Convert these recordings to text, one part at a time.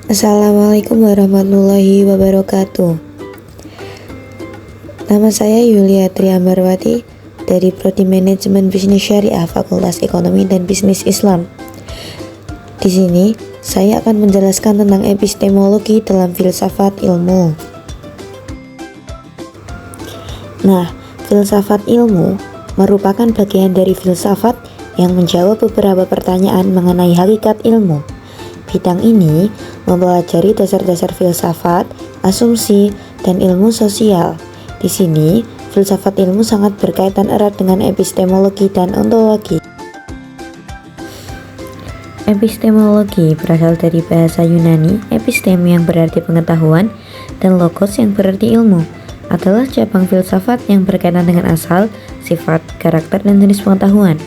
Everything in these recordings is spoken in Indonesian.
Assalamualaikum warahmatullahi wabarakatuh. Nama saya Yulia Triambarwati dari Prodi Manajemen Bisnis Syariah Fakultas Ekonomi dan Bisnis Islam. Di sini saya akan menjelaskan tentang epistemologi dalam filsafat ilmu. Nah, filsafat ilmu merupakan bagian dari filsafat yang menjawab beberapa pertanyaan mengenai hakikat ilmu. Bidang ini mempelajari dasar-dasar filsafat, asumsi, dan ilmu sosial. Di sini, filsafat ilmu sangat berkaitan erat dengan epistemologi dan ontologi. Epistemologi berasal dari bahasa Yunani, episteme yang berarti pengetahuan, dan logos yang berarti ilmu, adalah cabang filsafat yang berkaitan dengan asal, sifat, karakter, dan jenis pengetahuan.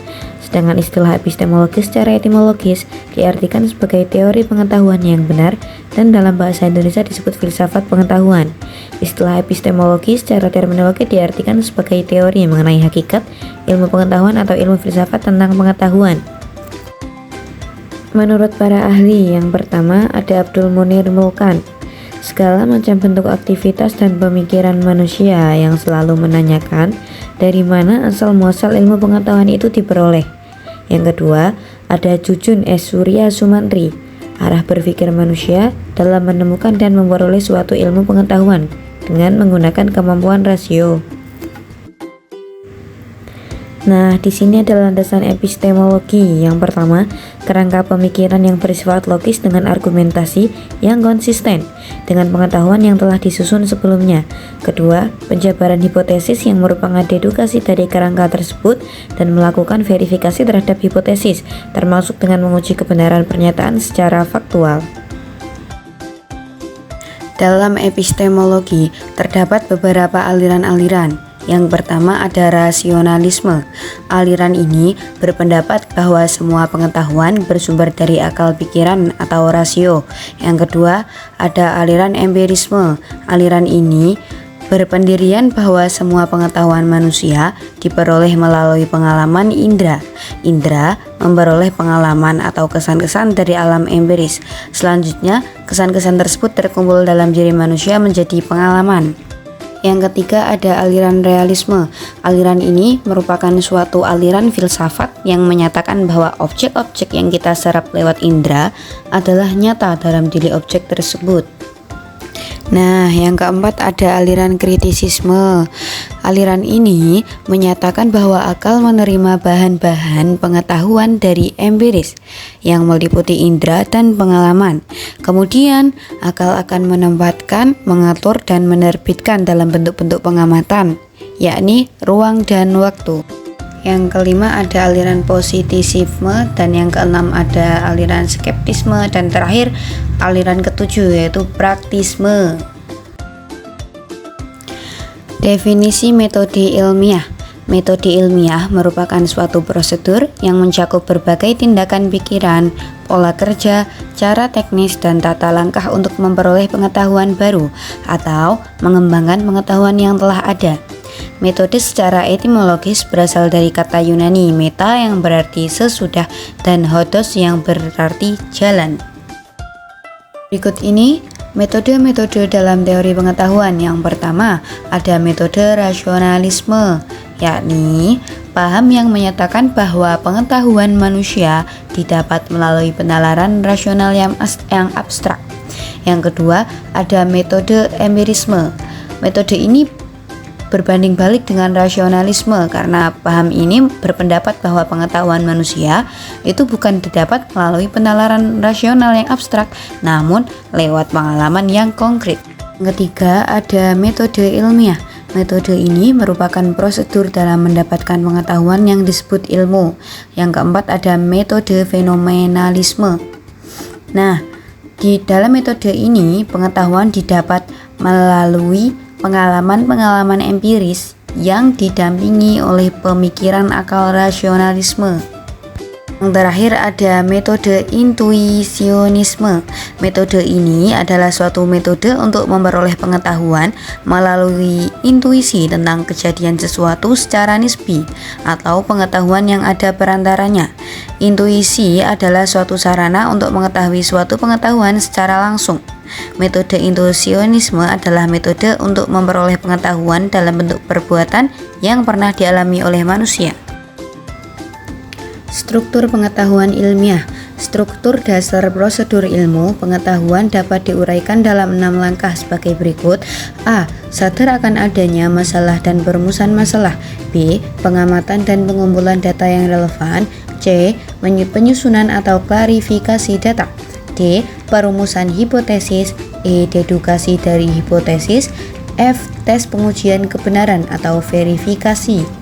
Sedangkan istilah epistemologi secara etimologis diartikan sebagai teori pengetahuan yang benar dan dalam bahasa Indonesia disebut filsafat pengetahuan. Istilah epistemologi secara terminologi diartikan sebagai teori mengenai hakikat, ilmu pengetahuan atau ilmu filsafat tentang pengetahuan. Menurut para ahli, yang pertama ada Abdul Munir Mulkan. Segala macam bentuk aktivitas dan pemikiran manusia yang selalu menanyakan dari mana asal muasal ilmu pengetahuan itu diperoleh. Yang kedua, ada Jujun S. Surya Sumantri, arah berpikir manusia dalam menemukan dan memperoleh suatu ilmu pengetahuan dengan menggunakan kemampuan rasio. Nah, di sini ada landasan epistemologi. Yang pertama, kerangka pemikiran yang bersifat logis dengan argumentasi yang konsisten dengan pengetahuan yang telah disusun sebelumnya. Kedua, penjabaran hipotesis yang merupakan dedukasi dari kerangka tersebut dan melakukan verifikasi terhadap hipotesis, termasuk dengan menguji kebenaran pernyataan secara faktual. Dalam epistemologi terdapat beberapa aliran-aliran. Yang pertama ada rasionalisme. Aliran ini berpendapat bahwa semua pengetahuan bersumber dari akal pikiran atau rasio. Yang kedua ada aliran empirisme. Aliran ini berpendirian bahwa semua pengetahuan manusia diperoleh melalui pengalaman indera. Indera memperoleh pengalaman atau kesan-kesan dari alam empiris. Selanjutnya, kesan-kesan tersebut terkumpul dalam diri manusia menjadi pengalaman. Yang ketiga ada aliran realisme. Aliran ini merupakan suatu aliran filsafat yang menyatakan bahwa objek-objek yang kita serap lewat indera adalah nyata dalam diri objek tersebut. Nah, yang keempat ada aliran kritisisme. Aliran ini menyatakan bahwa akal menerima bahan-bahan pengetahuan dari empiris yang meliputi indera dan pengalaman. Kemudian, akal akan menempatkan, mengatur, dan menerbitkan dalam bentuk-bentuk pengamatan, yakni ruang dan waktu. Yang kelima ada aliran positivisme, dan yang keenam ada aliran skeptisme, dan terakhir aliran ketujuh yaitu praktisme. Definisi metode ilmiah. Metode ilmiah merupakan suatu prosedur yang mencakup berbagai tindakan pikiran, pola kerja, cara teknis, dan tata langkah untuk memperoleh pengetahuan baru atau mengembangkan pengetahuan yang telah ada. Metode secara etimologis berasal dari kata Yunani meta yang berarti sesudah dan hodos yang berarti jalan. Berikut ini metode-metode dalam teori pengetahuan. Yang pertama ada metode rasionalisme, yakni paham yang menyatakan bahwa pengetahuan manusia didapat melalui penalaran rasional yang abstrak. Yang kedua ada metode empirisme. Metode ini berbanding balik dengan rasionalisme karena paham ini berpendapat bahwa pengetahuan manusia itu bukan didapat melalui penalaran rasional yang abstrak, namun lewat pengalaman yang konkret. Ketiga ada metode ilmiah. Metode ini merupakan prosedur dalam mendapatkan pengetahuan yang disebut ilmu. Yang keempat ada metode fenomenalisme. Nah, di dalam metode ini pengetahuan didapat melalui pengalaman-pengalaman empiris yang didampingi oleh pemikiran akal rasionalisme. Yang terakhir ada metode intuisionisme. Metode ini adalah suatu metode untuk memperoleh pengetahuan melalui intuisi tentang kejadian sesuatu secara nisbi atau pengetahuan yang ada perantaranya. Intuisi adalah suatu sarana untuk mengetahui suatu pengetahuan secara langsung. Metode intuisionisme adalah metode untuk memperoleh pengetahuan dalam bentuk perbuatan yang pernah dialami oleh manusia. Struktur pengetahuan ilmiah. Struktur dasar prosedur ilmu pengetahuan dapat diuraikan dalam 6 langkah sebagai berikut. A. Sadar akan adanya masalah dan perumusan masalah. B. Pengamatan dan pengumpulan data yang relevan. C. Penyusunan atau klarifikasi data. D. Perumusan hipotesis. E. Dedukasi dari hipotesis. F. Tes pengujian kebenaran atau verifikasi.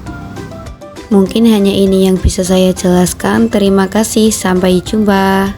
Mungkin hanya ini yang bisa saya jelaskan. Terima kasih, sampai jumpa.